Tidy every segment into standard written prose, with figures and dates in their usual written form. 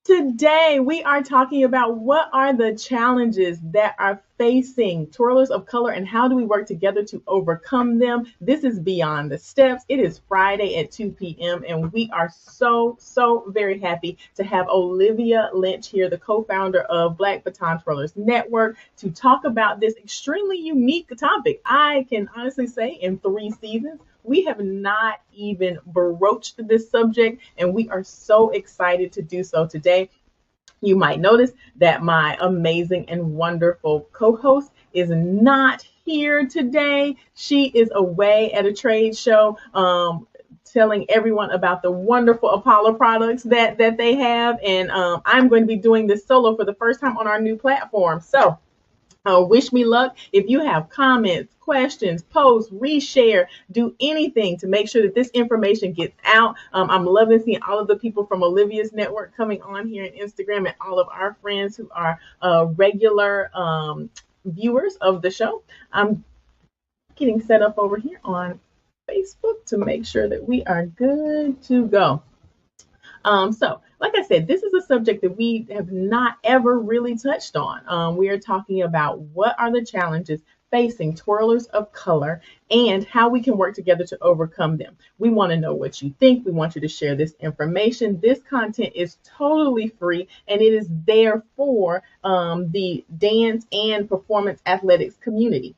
Today, we are talking about what are the challenges that are facing twirlers of color and how do we work together to overcome them. This is Beyond the Steps. It is Friday at 2 p.m. and we are so very happy to have Olivia Lynch here, the co-founder of Black Baton Twirlers Network, to talk about this extremely unique topic. I can honestly say in 3 seasons, we have not even broached this subject, and we are so excited to do so today. You might notice that my amazing and wonderful co host is not here today. She is away at a trade show. Telling everyone about the wonderful Apollo products that they have, and I'm going to be doing this solo for the first time on our new platform. So wish me luck. If you have comments, questions, post, reshare, do anything to make sure that this information gets out. I'm loving seeing all of the people from Olivia's network coming on here on Instagram and all of our friends who are regular viewers of the show. I'm getting set up over here on Facebook to make sure that we are good to go. So, like I said, this is a subject that we have not ever really touched on. We are talking about what are the challenges facing twirlers of color and how we can work together to overcome them. We want to know what you think. We want you to share this information. This content is totally free and it is there for the dance and performance athletics community.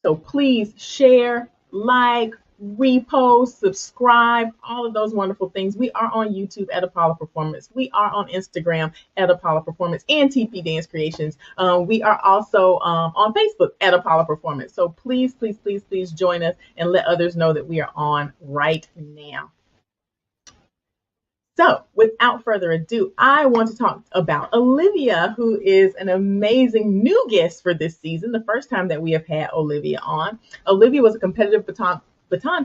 So please share, like, repost, subscribe, all of those wonderful things. We are on YouTube at Apollo Performance. We are on Instagram at Apollo Performance and TP Dance Creations. We are also on Facebook at Apollo Performance. So please join us and let others know that we are on right now. So, without further ado, I want to talk about Olivia, who is an amazing new guest for this season, the first time that we have had Olivia on. Olivia was a competitive baton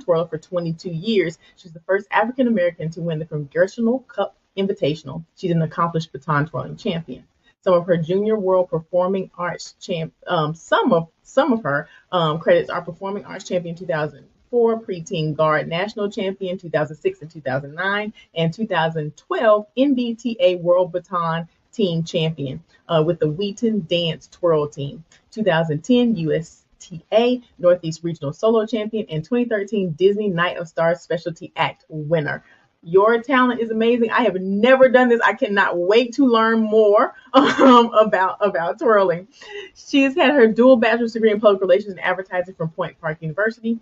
twirler for 22 years. She's the first African American to win the Congressional Cup Invitational. She's an accomplished baton twirling champion. Some of her Junior World Performing Arts some of her credits are Performing Arts Champion 2004, Preteen Guard National Champion 2006 and 2009, and 2012 NBTA World Baton Team Champion with the Wheaton Dance Twirl Team, 2010 USTA Northeast Regional Solo Champion, and 2013 Disney Night of Stars Specialty Act winner. Your talent is amazing. I have never done this. I cannot wait to learn more about twirling. She has had her dual bachelor's degree in public relations and advertising from Point Park University.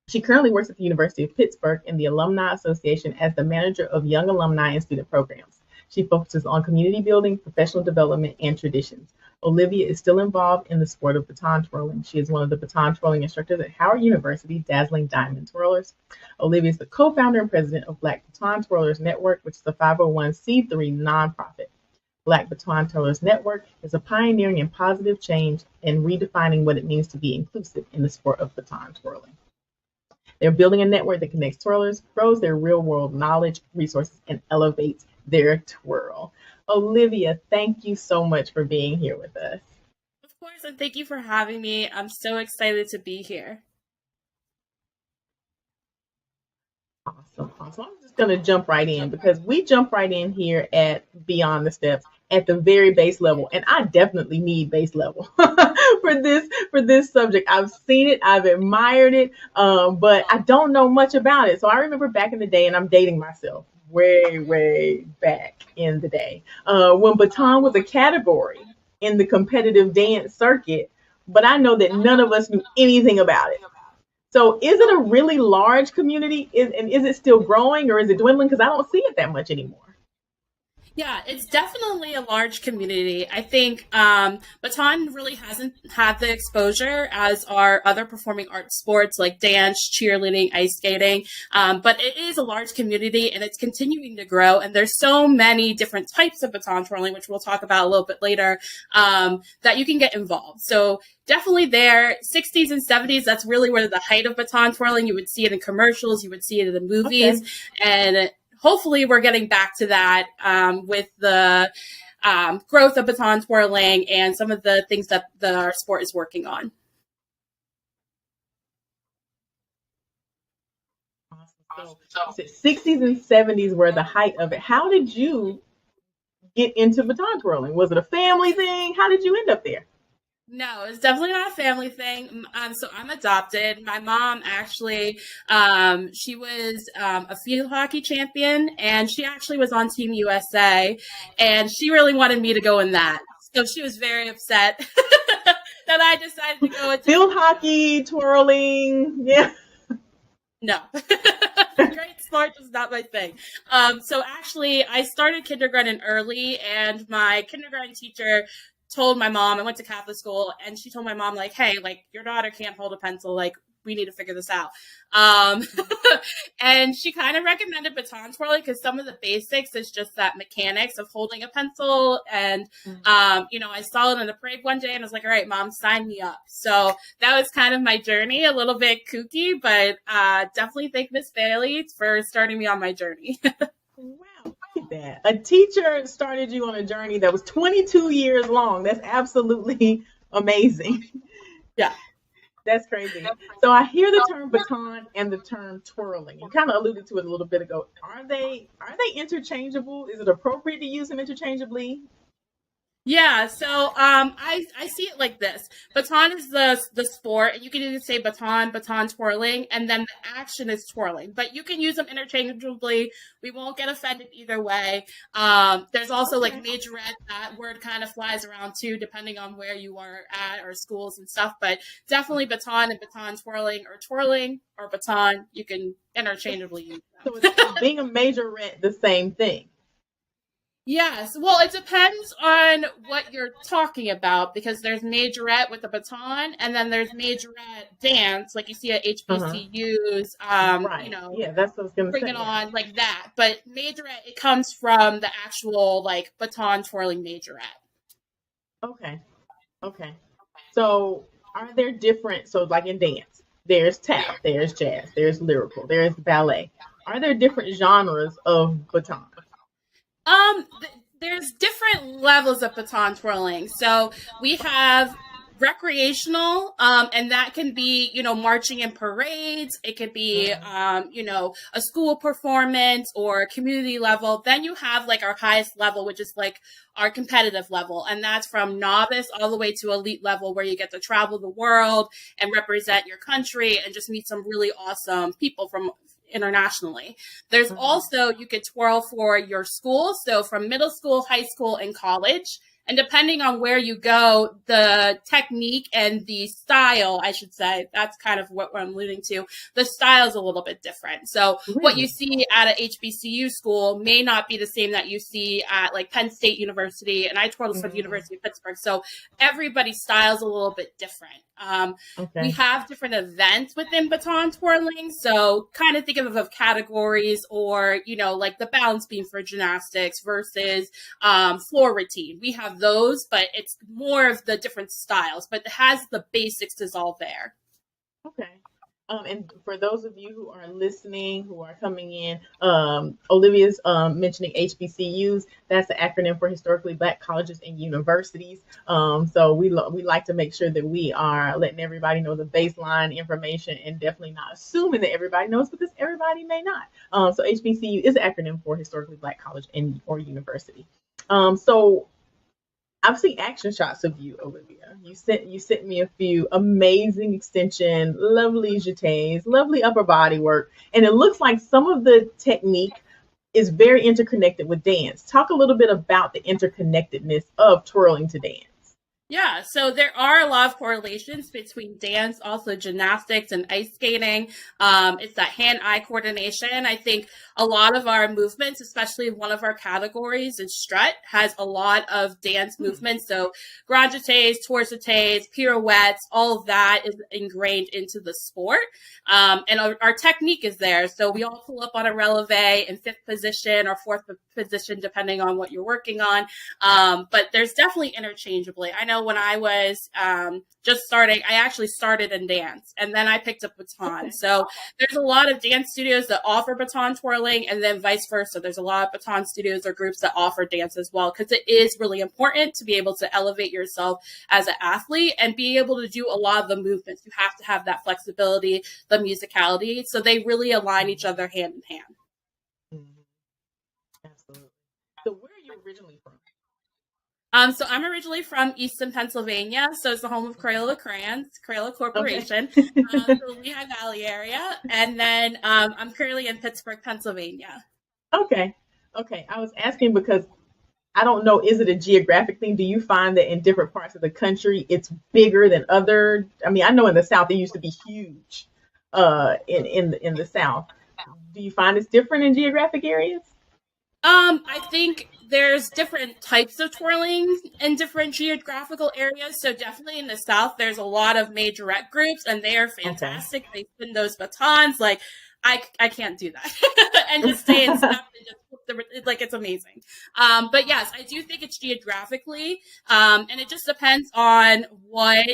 She currently works at the University of Pittsburgh in the Alumni Association as the manager of young alumni and student programs. She focuses on community building, professional development, and traditions. Olivia is still involved in the sport of baton twirling. She is one of the baton twirling instructors at Howard University, Dazzling Diamond Twirlers. Olivia is the co-founder and president of Black Baton Twirlers Network, which is a 501c3 nonprofit. Black Baton Twirlers Network is a pioneering and positive change in redefining what it means to be inclusive in the sport of baton twirling. They're building a network that connects twirlers, grows their real-world knowledge, resources, and elevates their twirl. Olivia, thank you so much for being here with us. Of course, and thank you for having me. I'm so excited to be here. Awesome. I'm just going to jump right in because we jump right in here at Beyond the Steps at the very base level, and I definitely need base level for this subject. I've seen it, I've admired it, but I don't know much about it. So I remember back in the day, and I'm dating myself, way back in the day, when baton was a category in the competitive dance circuit, but I know that none of us knew anything about it. So is it a really large community? And is it still growing or is it dwindling? Because I don't see it that much anymore. Yeah, it's definitely a large community. I think baton really hasn't had the exposure as our other performing arts sports like dance, cheerleading, ice skating. But it is a large community and it's continuing to grow. And there's so many different types of baton twirling, which we'll talk about a little bit later, that you can get involved. So definitely there, 60s and 70s, that's really where the height of baton twirling. You would see it in commercials, you would see it in the movies, and hopefully we're getting back to that with the growth of baton twirling and some of the things that our sport is working on. Awesome. So 60s and 70s were the height of it. How did you get into baton twirling? Was it a family thing? How did you end up there? No, it's definitely not a family thing. So I'm adopted. My mom actually, she was a field hockey champion, and she actually was on Team USA, and she really wanted me to go in that. So she was very upset that I decided to go into Field hockey, twirling, yeah. no. Great sports is not my thing. So actually, I started kindergarten early, and my kindergarten teacher told my mom, I went to Catholic school, and she told my mom, like, hey, like, your daughter can't hold a pencil. Like, we need to figure this out. Um, and she kind of recommended baton twirling because some of the basics is just that mechanics of holding a pencil. And, I saw it in the parade one day and I was like, all right, mom, sign me up. So that was kind of my journey, a little bit kooky, but definitely thank Miss Bailey for starting me on my journey. Wow, look at that. A teacher started you on a journey that was 22 years long. That's absolutely amazing. Yeah. That's crazy. So I hear the term baton and the term twirling. You kind of alluded to it a little bit ago. Are they interchangeable? Is it appropriate to use them interchangeably? Yeah, so I see it like this. Baton is the sport, and you can either say baton twirling, and then the action is twirling. But you can use them interchangeably. We won't get offended either way. There's also like Okay. majorette. That word kind of flies around too, depending on where you are at or schools and stuff. But definitely baton and baton twirling or baton. You can interchangeably use So them. is being a majorette the same thing? Yes. Well, it depends on what you're talking about because there's majorette with the baton and then there's majorette dance, like you see at Uh-huh. HBCUs, Right. Yeah, that's what I was gonna bring say. it Yeah. on like that. But majorette, it comes from the actual like baton twirling majorette. Okay. Okay. So are there different, so like in dance, there's tap, there's jazz, there's lyrical, there's ballet. Are there different genres of baton? There's different levels of baton twirling. So we have recreational, and that can be, marching in parades. It could be, Mm-hmm. a school performance or community level. Then you have like our highest level, which is like our competitive level. And that's from novice all the way to elite level where you get to travel the world and represent your country and just meet some really awesome people from internationally. There's Mm-hmm. also, you could twirl for your school. So from middle school, high school, and college. And depending on where you go, the technique and the style, I should say, that's kind of what I'm alluding to. The style is a little bit different. So what you Really? see at a HBCU school may not be the same that you see at like Penn State University. And I twirled for the Mm-hmm. University of Pittsburgh. So everybody's style is a little bit different. We Okay. have different events within baton twirling. So kind of think of categories or, like the balance beam for gymnastics versus floor routine. We have those, but it's more of the different styles, but it has the basics is all there. Okay. And for those of you who are listening, who are coming in, Olivia's mentioning HBCUs. That's the acronym for Historically Black Colleges and Universities. So we like to make sure that we are letting everybody know the baseline information and definitely not assuming that everybody knows because everybody may not. So HBCU is an acronym for Historically Black College and or University. So I've seen action shots of you, Olivia. You sent me a few amazing extension, lovely jetés, lovely upper body work, and it looks like some of the technique is very interconnected with dance. Talk a little bit about the interconnectedness of twirling to dance. Yeah, so there are a lot of correlations between dance, also gymnastics and ice skating. It's that hand-eye coordination. I think a lot of our movements, especially one of our categories is strut, has a lot of dance Hmm. movements. So grand jetés, torsités, pirouettes, all of that is ingrained into the sport. And our technique is there. So we all pull up on a releve in fifth position or fourth position, depending on what you're working on. But there's definitely interchangeably. I know when I was just starting, I actually started in dance and then I picked up baton. Okay. So there's a lot of dance studios that offer baton twirling and then vice versa. There's a lot of baton studios or groups that offer dance as well because it is really important to be able to elevate yourself as an athlete and be able to do a lot of the movements. You have to have that flexibility, the musicality. So they really align each other hand in hand. Mhm. Absolutely. So where are you originally from? So I'm originally from Easton, Pennsylvania. So it's the home of Crayola Crayons, Crayola Okay. Corporation, so the Lehigh Valley area. And then I'm currently in Pittsburgh, Pennsylvania. Okay. Okay. I was asking because I don't know, is it a geographic thing? Do you find that in different parts of the country it's bigger than other? I mean, I know in the South it used to be huge in the South. Do you find it's different in geographic areas? I think there's different types of twirling in different geographical areas. So definitely in the South, there's a lot of majorette groups, and they are Okay. fantastic. They spin those batons. Like I can't do that, and just stay in step and just flip like it's amazing. But yes, I do think it's geographically, and it just depends on what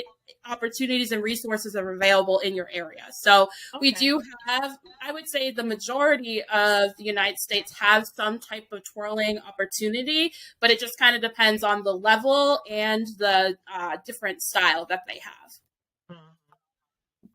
opportunities and resources are available in your area. So we Okay. do have, I would say the majority of the United States have some type of twirling opportunity, but it just kind of depends on the level and the different style that they have. Mhm.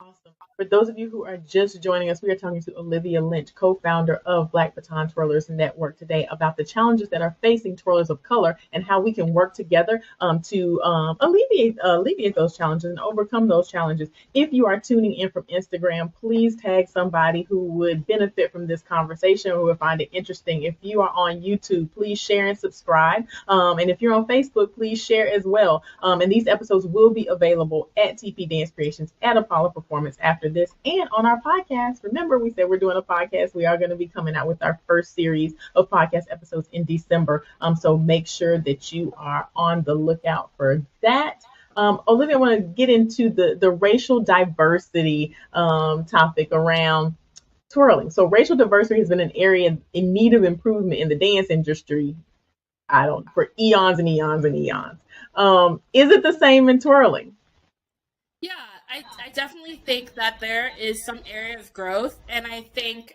Awesome. For those of you who are just joining us, we are talking to Olivia Lynch, co-founder of Black Baton Twirlers Network today about the challenges that are facing twirlers of color and how we can work together to alleviate those challenges and overcome those challenges. If you are tuning in from Instagram, please tag somebody who would benefit from this conversation or who would find it interesting. If you are on YouTube, please share and subscribe. And if you're on Facebook, please share as well. And these episodes will be available at TP Dance Creations at Apollo Performance after this and on our podcast. Remember, we said we're doing a podcast. We are going to be coming out with our first series of podcast episodes in December. So make sure that you are on the lookout for that. Olivia, I want to get into the racial diversity topic around twirling. So racial diversity has been an area in need of improvement in the dance industry. I don't for eons and eons and eons. Is it the same in twirling? Yeah, I definitely think that there is some area of growth. And I think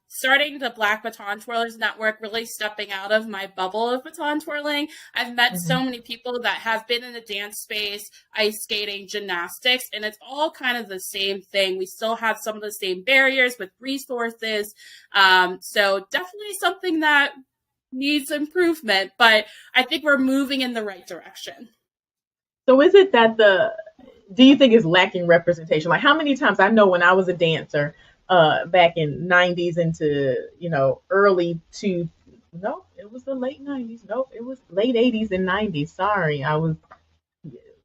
starting the Black Baton Twirlers Network, really stepping out of my bubble of baton twirling, I've met Mm-hmm. so many people that have been in the dance space, ice skating, gymnastics, and it's all kind of the same thing. We still have some of the same barriers with resources. So definitely something that needs improvement, but I think we're moving in the right direction. So is it that the do you think is lacking representation? Like how many times I know when I was a dancer back in 90s into, early to no, it was the late 90s. No, it was late 80s and 90s. Sorry, I was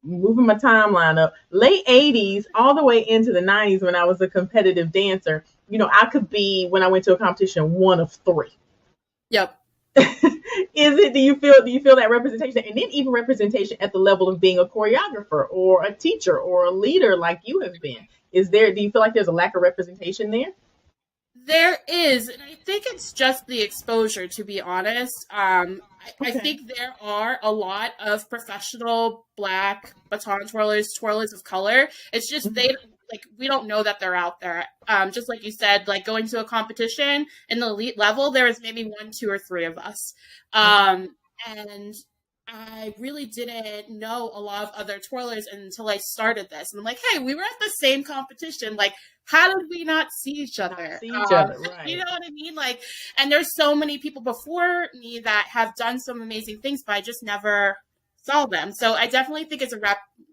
moving my timeline up. Late 80s all the way into the 90s when I was a competitive dancer. I could be when I went to a competition one of three. Yep. Is it do you feel that representation and then even representation at the level of being a choreographer or a teacher or a leader like you have been, do you feel like there's a lack of representation there? There is, and I think it's just the exposure, to be honest. I Okay. think there are a lot of professional Black baton twirlers, twirlers of color. It's just Mhm. we don't know that they're out there. Just like you said, like going to a competition in the elite level, there is maybe one, two, or three of us. And I really didn't know a lot of other twirlers until I started this. And I'm like, hey, we were at the same competition. Like, how did we not see each Not other? see each other, You right? know what I mean? Like, and there's so many people before me that have done some amazing things, but I just never saw them. So I definitely think it's a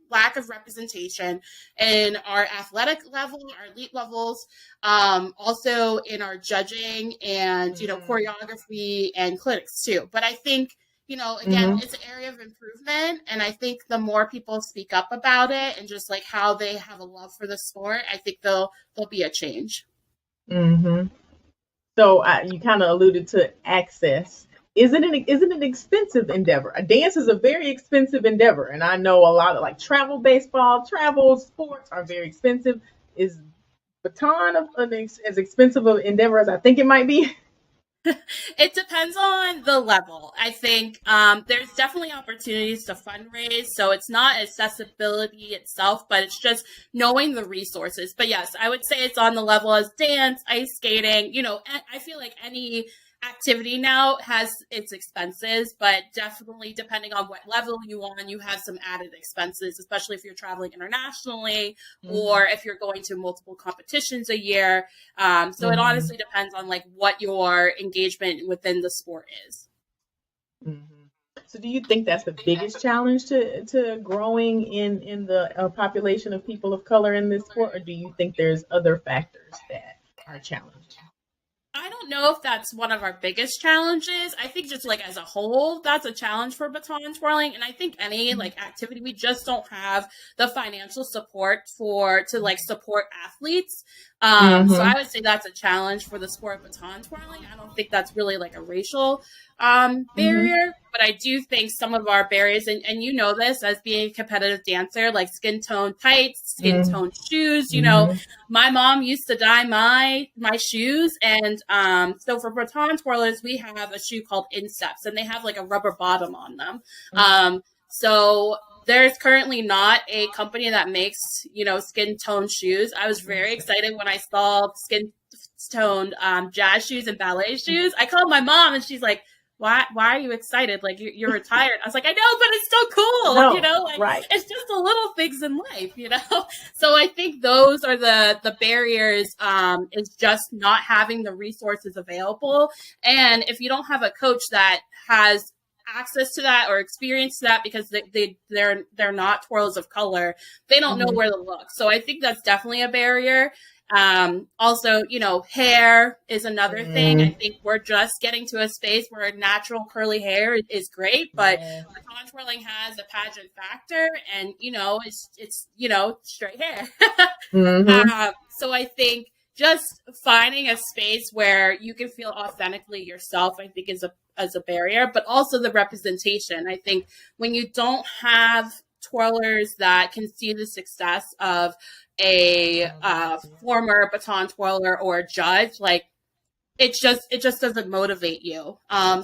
lack of representation in our athletic level, our elite levels, also in our judging and Mm-hmm. choreography and clinics too. But I think again, Mm-hmm. it's an area of improvement. And I think the more people speak up about it and just like how they have a love for the sport, I think there'll be a change. Mm-hmm. So you kind of alluded to access. Isn't it an expensive endeavor? A dance is a very expensive endeavor, and I know a lot of like travel sports are very expensive. Is baton as expensive of an endeavor as I think it might be? It depends on the level. I think there's definitely opportunities to fundraise. So it's not accessibility itself, but it's just knowing the resources. But yes, I would say it's on the level as dance, ice skating. I feel like any activity now has its expenses, but definitely depending on what level you on, you have some added expenses, especially if you're traveling internationally Mm-hmm. or if you're going to multiple competitions a year. So it Mm-hmm. honestly depends on like what your engagement within the sport is. Mhm. So, do you think that's the biggest challenge to growing in the population of people of color in this sport, or do you think there's other factors that are challenging? I don't know if that's one of our biggest challenges. I think just like as a whole, that's a challenge for baton twirling. And I think any like activity, we just don't have the financial support for to like support athletes. So Mm-hmm. I would say that's a challenge for the sport of baton twirling. I don't think that's really like a racial Mm-hmm. barrier, but I do think some of our barriers, and you know this as being a competitive dancer, like skin tone tights, skin tone shoes, you know, Mm-hmm. my mom used to dye my shoes, and so for baton twirlers we have a shoe called insteps, and they have like a rubber bottom on them. So there's currently not a company that makes, you know, skin tone shoes. I was very excited when I saw skin toned jazz shoes and ballet shoes. I called my mom and she's like, why are you excited? Like you're retired. I was like, I know, but it's still cool. You No, know, like right. it's just the little things in life, you know? So I think those are the barriers, is just not having the resources available. And if you don't have a coach that has access to that or experience to that, because they're not twirls of color, they don't know Mm-hmm. where to look. So I think that's definitely a barrier. Also, you know, hair is another thing. I Mm-hmm. think we're just getting to a space where natural curly hair is great, but Yeah. baton twirling has a pageant factor, and you know, it's you know, straight hair. Mm-hmm. So I think just finding a space where you can feel authentically yourself, I think, is a as a barrier, but also the representation. I think when you don't have twirlers that can see the success of a former baton twirler or a judge, like it just doesn't motivate you.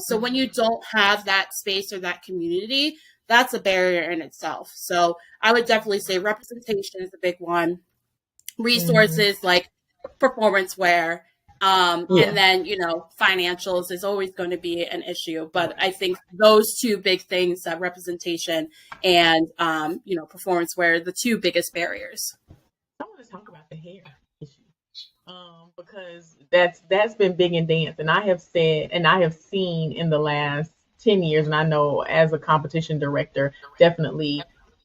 So when you don't have that space or that community, that's a barrier in itself. So I would definitely say representation is a big one. Mm-hmm. Resources like performance wear, and Yeah. then you know financials is always going to be an issue. But I think those two big things, representation and you know performance wear, are the two biggest barriers. I want to talk about the hair issue. Because that's been big in dance, and I have said, and I have seen in the last 10 years, and I know as a competition director, definitely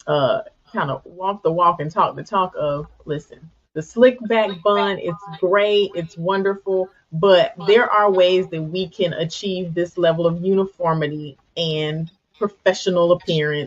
uh kind of walk the walk and talk the talk of, listen, the slick back bun, it's great, it's wonderful, but there are ways that we can achieve this level of uniformity and professional appearance